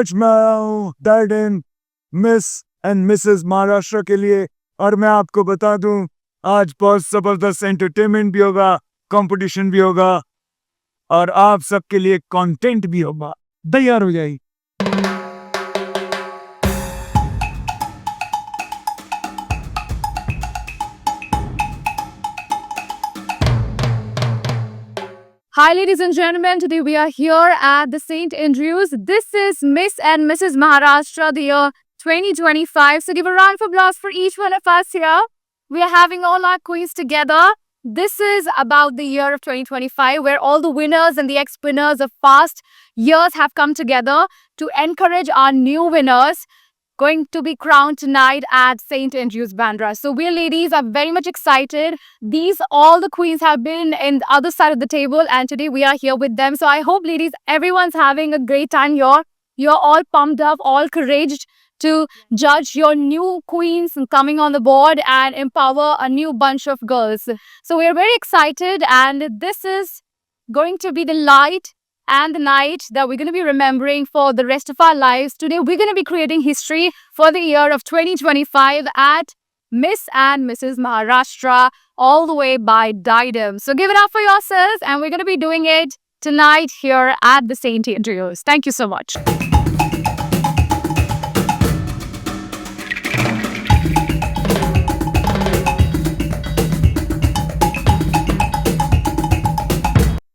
आज मैं आया हूँ डाइडन मिस एंड मिसेस महाराष्ट्र के लिए, और मैं आपको बता दूं आज बहुत जबरदस्त एंटरटेनमेंट भी होगा, कंपटीशन भी होगा, और आप सबके लिए कंटेंट भी होगा। तैयार हो जाइए। Hi, ladies and gentlemen. Today we are here at the St. Andrews. This is Miss and Mrs. Maharashtra, the year 2025. So give a round of applause for each one of us here. We are having all our queens together. This is about the year of 2025, where all the winners and the ex-winners of past years have come together to encourage our new winners going to be crowned tonight at St. Andrews Bandra. So we ladies are very much excited. All the queens have been in the other side of the table, and today we are here with them. So I hope, ladies, everyone's having a great time here. You're all pumped up, all couraged to judge your new queens coming on the board and empower a new bunch of girls. So we're very excited, and this is going to be the light and the night that we're going to be remembering for the rest of our lives. Today, we're going to be creating history for the year of 2025 at Miss and Mrs. Maharashtra, all the way by Didem. So give it up for yourselves, and we're going to be doing it tonight here at the St. Andrews. Thank you so much.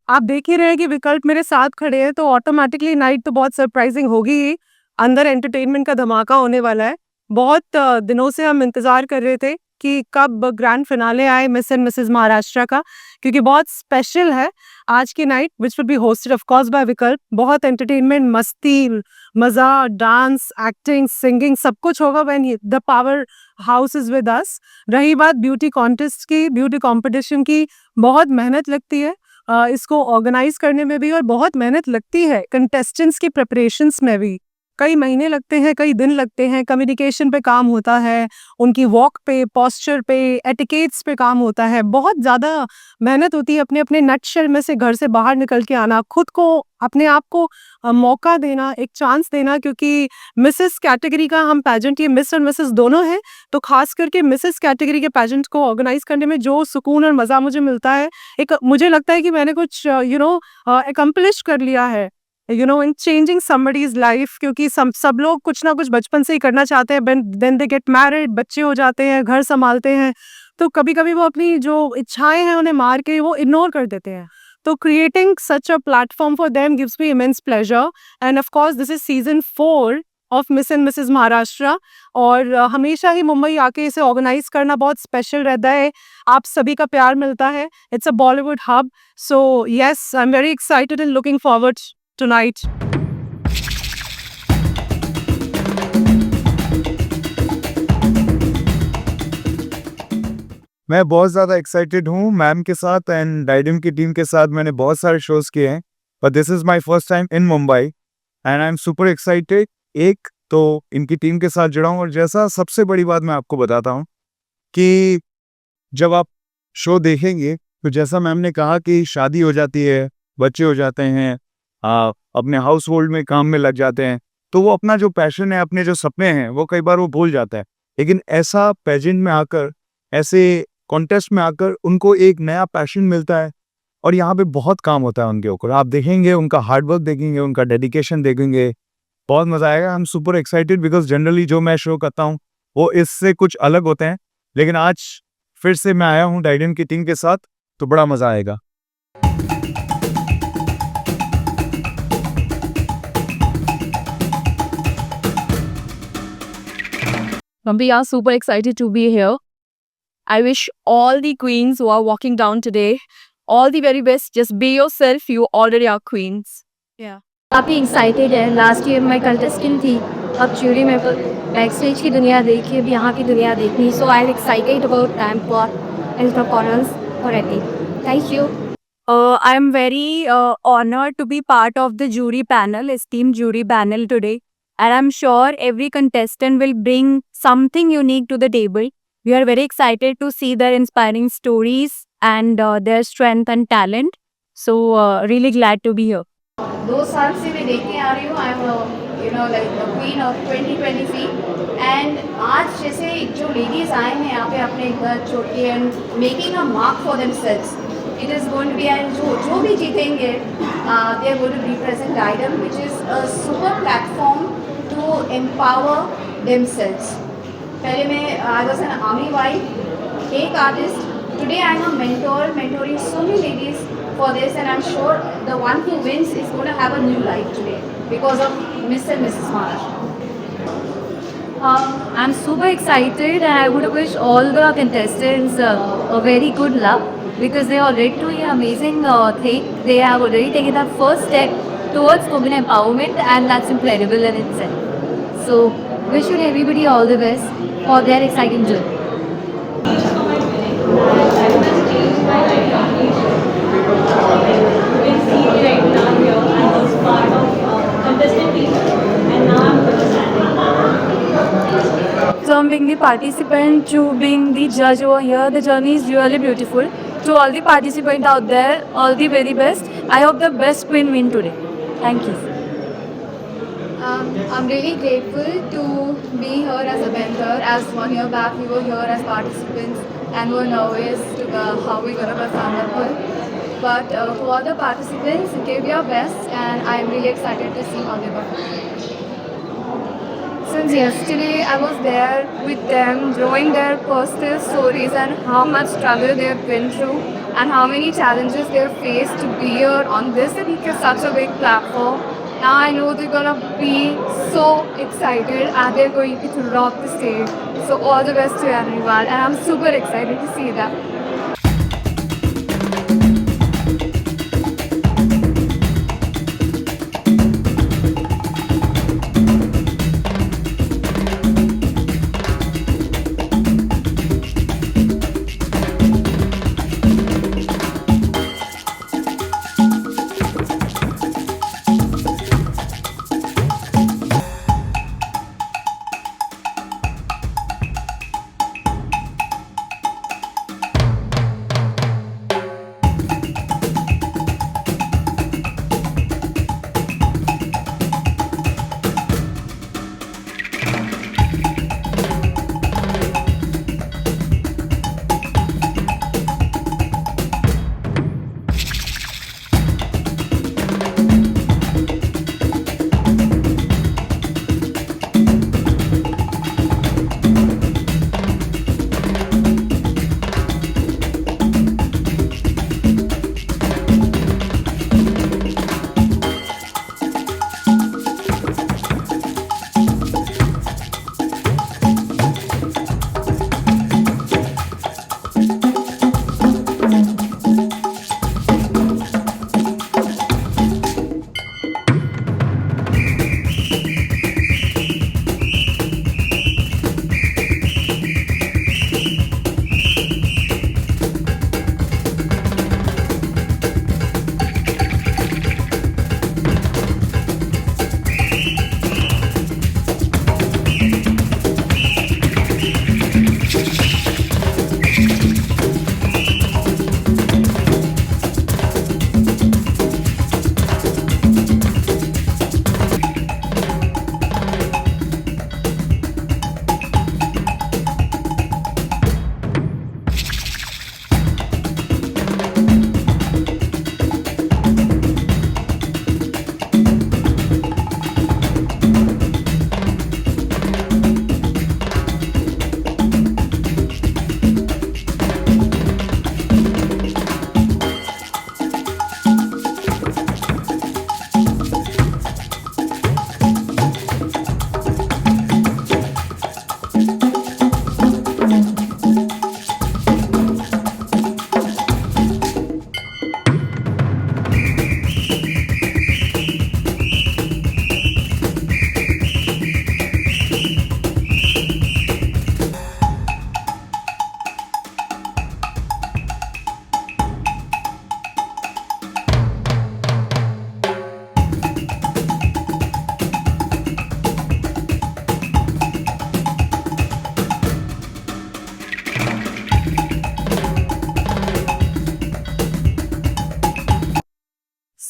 आप देख ही रहे हैं कि विकल्प मेरे साथ खड़े हैं, तो ऑटोमेटिकली नाइट तो बहुत सरप्राइजिंग होगी ही। अंदर एंटरटेनमेंट का धमाका होने वाला है। बहुत दिनों से हम इंतजार कर रहे थे कि कब ग्रैंड फिनाले आए मिस एंड मिसेस महाराष्ट्र का, क्योंकि बहुत स्पेशल है आज की night, which will be hosted of course by Vikalp. बहुत एंटरटेनमेंट, मस्ती, मजा, डांस, एक्टिंग, सिंगिंग, सब कुछ होगा when the power house is with us. रही बात ब्यूटी कॉन्टेस्ट की, ब्यूटी कॉम्पिटिशन की, बहुत मेहनत लगती है इसको ऑर्गेनाइज करने में भी, और बहुत मेहनत लगती है कंटेस्टेंट्स की प्रिपरेशंस में भी। कई महीने लगते हैं, कई दिन लगते हैं, कम्युनिकेशन पे काम होता है, उनकी वॉक पे, पोस्चर पे, एटिकेट्स पे काम होता है। बहुत ज़्यादा मेहनत होती है अपने अपने नटशेल में से घर से बाहर निकल के आना, खुद को, अपने आप को मौका देना, एक चांस देना, क्योंकि मिसेस कैटेगरी का हम पैजेंट, ये मिस और मिसेस दोनों हैं, तो खास करके मिसेस कैटेगरी के पैजेंट को ऑर्गेनाइज करने में जो सुकून और मज़ा मुझे मिलता है, एक मुझे लगता है कि मैंने कुछ एकम्प्लिश कर लिया है इन चेंजिंग समबडीज लाइफ, क्योंकि सब लोग कुछ ना कुछ बचपन से ही करना चाहते हैं। देन दे गेट मैरिड, बच्चे हो जाते हैं, घर संभालते हैं, तो कभी कभी वो अपनी जो इच्छाएं हैं उन्हें मार के वो इग्नोर कर देते हैं। तो creating such a platform for them gives me immense pleasure, end of course this is season 4 of miss and Mrs Maharashtra, और हमेशा ही मुंबई आके इसे ऑर्गेनाइज करना बहुत स्पेशल रहता है। आप सभी का प्यार मिलता है, it's a Bollywood hub. So yes, I am very excited and looking forward tonight. मैं बहुत ज़्यादा एक्साइटेड हूँ मैम के साथ एंड डाइडम की टीम के साथ। मैंने बहुत सारे शोज़ किए हैं, but this is my first time in Mumbai and I am super excited. एक तो इनकी टीम के साथ जुड़ा हूँ, और जैसा सबसे बड़ी बात मैं आपको बताता हूँ कि जब आप शो देखेंगे तो जैसा मैम ने कहा कि शादी हो जाती है, बच्चे हो जाते हैं, अपने हाउस होल्ड में काम में लग जाते हैं, तो वो अपना जो पैशन है, अपने जो सपने हैं, वो कई बार वो भूल जाता है। लेकिन ऐसा पेजेंट में आकर, ऐसे कॉन्टेस्ट में आकर उनको एक नया पैशन मिलता है, और यहाँ पे बहुत काम होता है उनके ऊपर। आप देखेंगे, उनका हार्डवर्क देखेंगे, उनका डेडिकेशन देखेंगे, बहुत मज़ा आएगा। I am super excited because generally जो मैं शो करता हूँ वो इससे कुछ अलग होते हैं, लेकिन आज फिर से मैं आया हूँ डाइडन की टीम के साथ, तो बड़ा मज़ा आएगा। We are super excited to be here. I wish all the queens who are walking down today all the very best. Just be yourself. You already are queens. Yeah. काफ़ी एक्साइटेड है। Last year मैं contestant थी, अब jury में back stage की दुनिया देखी, अब यहाँ की दुनिया देखनी। So I am excited about time for entrepreneurs already. Thank you. I am very honored to be part of the jury panel, esteemed jury panel today. And I'm sure every contestant will bring something unique to the table. We are very excited to see their inspiring stories and their strength and talent. So really glad to be here. 2 साल से मैं देखते आ रही हूँ। I am like the queen of 2023. And आज जैसे जो ladies आए हैं यहाँ पे अपने घर छोड़ के and making a mark for themselves. It is going to be, and जो भी जीतेंगे, they are going to represent IDOM, which is a super platform to empower themselves. पहले मैं I was an army wife, एक artist. Today I am a mentor, mentoring so many ladies for this, and I'm sure the one who wins is going to have a new life today because of Mr. and Mrs. Maharashtra. I'm super excited, and I would wish all the contestants a very good luck because they are already doing an amazing thing. They have already taken that first step towards women empowerment, and that's incredible in itself. So, wishing everybody all the best for their exciting journey. From being the participant to being the judge over here, the journey is really beautiful. To all the participants out there, all the very best. I hope the best queen win today. Thank you. I'm really grateful to be here as a mentor. As 1 year back, we were here as participants and were nervous to how we're going to perform our work. But for all the participants, give your best, and I'm really excited to see how they perform. Since yesterday, I was there with them, drawing their personal stories and how much struggle they've been through and how many challenges they've faced to be here on this such a big platform. Now I know they're gonna be so excited and they're going to rock the stage. So all the best to everyone, and I'm super excited to see that.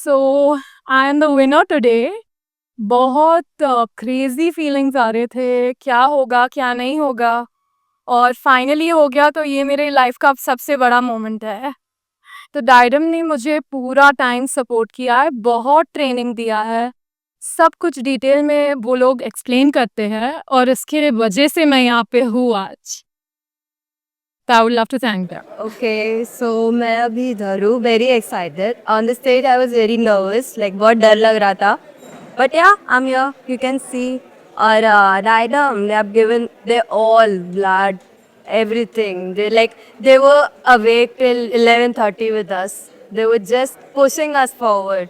So I am the winner today. बहुत crazy feelings आ रहे थे, क्या होगा क्या नहीं होगा, और finally हो गया। तो ये मेरे लाइफ का अब सबसे बड़ा मोमेंट है। तो डायडम ने मुझे पूरा टाइम सपोर्ट किया है, बहुत ट्रेनिंग दिया है, सब कुछ डिटेल में वो लोग एक्सप्लेन करते हैं, और इसके वजह से मैं यहाँ पे हूँ आज। So I would love to thank them. Okay, so मैं अभी इधर हूँ, very excited. On the stage I was very nervous, like बहुत डर लग रहा था. But yeah, I'm here. You can see. और Dynam, they have given their all, blood, everything. They were awake till 11:30 with us. They were just pushing us forward.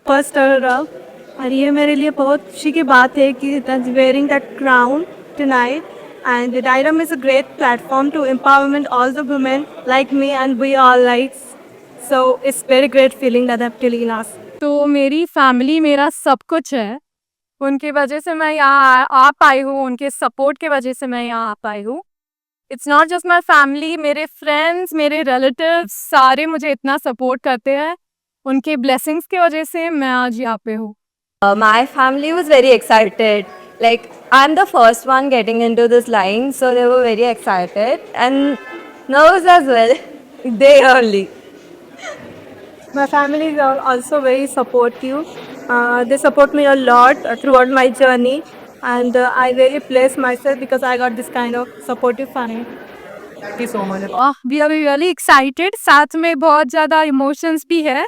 First runner और ये मेरे लिए बहुत खुशी की बात है कि that's wearing that crown tonight and the diadem is a great platform to empowerment all the women like me and we all like so it's very great feeling that I am telling us. तो मेरी family मेरा सब कुछ है, उनकी वजह से मैं यहाँ आ पाई हूँ, उनके सपोर्ट के वजह से मैं यहाँ आ पाई हूँ। It's not just my family, मेरे फ्रेंड्स, मेरे रिलेटिव्स सारे मुझे इतना सपोर्ट करते हैं, उनके ब्लेसिंग्स की वजह से मैं आज यहाँ पे हूँ। My family was very excited. Like, I'm the first one getting into this line, so they were very excited and nervous as well. Day early. My family is also very supportive. They support me a lot throughout my journey, and I really bless myself because I got this kind of supportive family. Thank you so much. We are really excited, साथ में बहुत ज़्यादा emotions भी है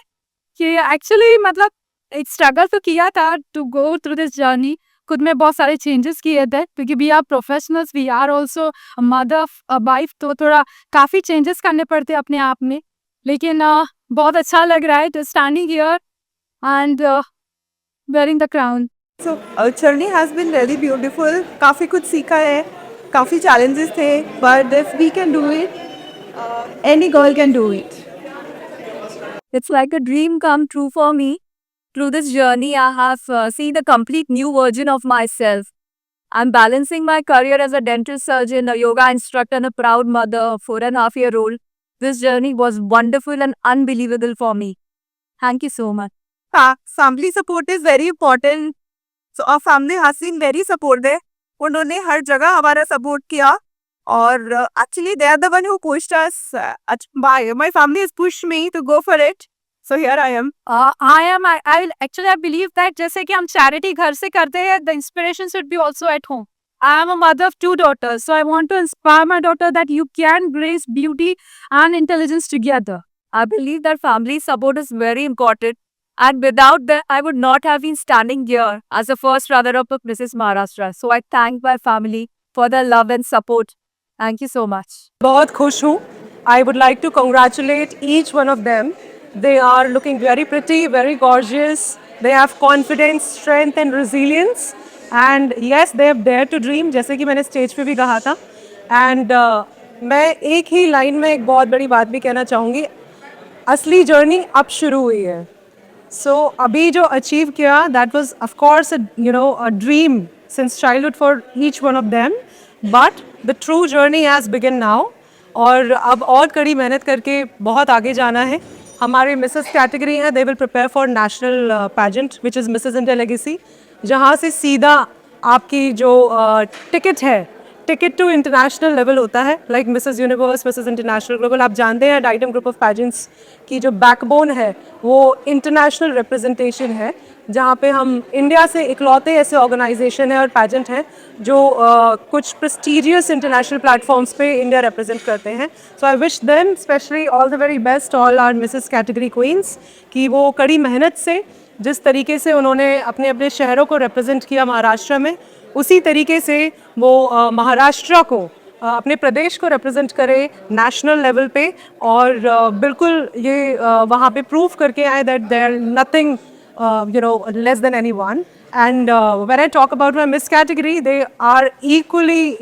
कि actually मतलब एक struggle तो किया था to go through this journey. खुद में बहुत सारे चेंजेस किए थे क्योंकि we are professionals, we are also mother wife, तो थोड़ा काफ़ी चेंजेस करने पड़ते अपने आप में। लेकिन बहुत अच्छा लग रहा है to standing here and wearing the crown. So our journey has been really beautiful. काफ़ी कुछ सीखा है, काफ़ी challenges थे, but if we can do it, any girl can do it. It's like a dream come true for me. Through this journey, I have seen a complete new version of myself. I'm balancing my career as a dental surgeon, a yoga instructor, and a proud mother of 4.5-year-old. This journey was wonderful and unbelievable for me. Thank you so much. Family support is very important. So our family has been very supportive. उन्होंने हर जगह हमारा support किया और actually they are the one who pushed us. My family has pushed me to go for it. So here I am. I believe that जैसे कि हम charity घर से करते हैं, the inspiration should be also at home. I am a mother of 2 daughters, so I want to inspire my daughter that you can grace beauty and intelligence together. I believe that family support is very important. And without that, I would not have been standing here as the first runner-up of Mrs. Maharashtra. So I thank my family for their love and support. Thank you so much. बहुत खुश हूँ. I would like to congratulate each one of them. They are looking very pretty, very gorgeous. They have confidence, strength and resilience. And yes, they have dared to dream, जैसे कि मैंने stage पे भी कहा था. And मैं एक ही line में एक बहुत बड़ी बात भी कहना चाहूँगी. असली जर्नी अब शुरू हुई है. So अभी जो अचीव किया, that was of course a dream since childhood for each one of them. But the true journey has begun now. और अब और कड़ी मेहनत करके बहुत आगे जाना है. हमारे मिसेस कैटेगरी है, they will prepare for national pageant which is Mrs. India Legacy, जहाँ से सीधा आपकी जो टिकट है, टिकट टू इंटरनेशनल लेवल होता है, like Mrs universe, Mrs international, global. आप जानते हैं डाइडम ग्रुप ऑफ पैजेंट्स की जो बैकबोन है वो इंटरनेशनल रिप्रेजेंटेशन है, जहाँ पे हम इंडिया से इकलौते ऐसे ऑर्गेनाइजेशन है और पैजेंट हैं जो कुछ प्रेस्टीजियस इंटरनेशनल प्लेटफॉर्म्स पे इंडिया रिप्रेजेंट करते हैं. So I wish them specially all the very best, all our Mrs category queens, कि वो कड़ी मेहनत से जिस तरीके से उन्होंने अपने अपने शहरों को रिप्रेजेंट किया महाराष्ट्र में, उसी तरीके से वो महाराष्ट्र को अपने प्रदेश को रिप्रेजेंट करे नेशनल लेवल पे. और बिल्कुल ये वहाँ पे प्रूव करके आए that there nothing less than anyone. And when I talk about my Miss category, they are equally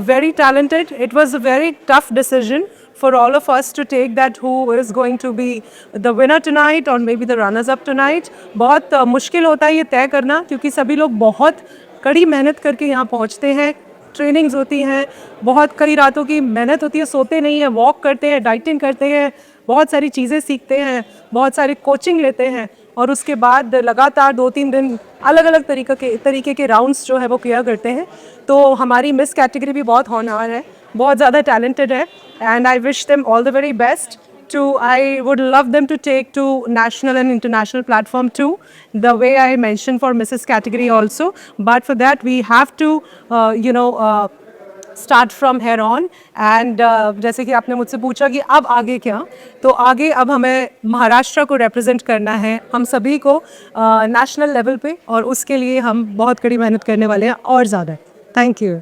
very talented. It was a very tough decision for all of us to take, that who is going to be the winner tonight or maybe the runners up tonight. बहुत मुश्किल होता है ये तय करना, क्योंकि सभी लोग बहुत कड़ी मेहनत करके यहाँ पहुँचते हैं. ट्रेनिंग्स होती हैं, बहुत कई रातों की मेहनत होती है, सोते नहीं हैं, वॉक करते हैं, डाइटिंग करते हैं, बहुत सारी चीज़ें सीखते हैं, बहुत सारी कोचिंग लेते हैं, और उसके बाद लगातार 2-3 दिन अलग अलग तरीके के राउंड्स जो है वो किया करते हैं। तो हमारी मिस कैटेगरी भी बहुत होनहार है, बहुत ज़्यादा टैलेंटेड है, and I wish them all the very best. I would love them to take to national and international platform too, the way I mentioned for Mrs. category also. But for that we have to start from here on. And जैसे कि आपने मुझसे पूछा कि अब आगे क्या, तो आगे अब हमें महाराष्ट्र को रिप्रेजेंट करना है, हम सभी को नेशनल लेवल पे, और उसके लिए हम बहुत कड़ी मेहनत करने वाले हैं और ज़्यादा. Thank you.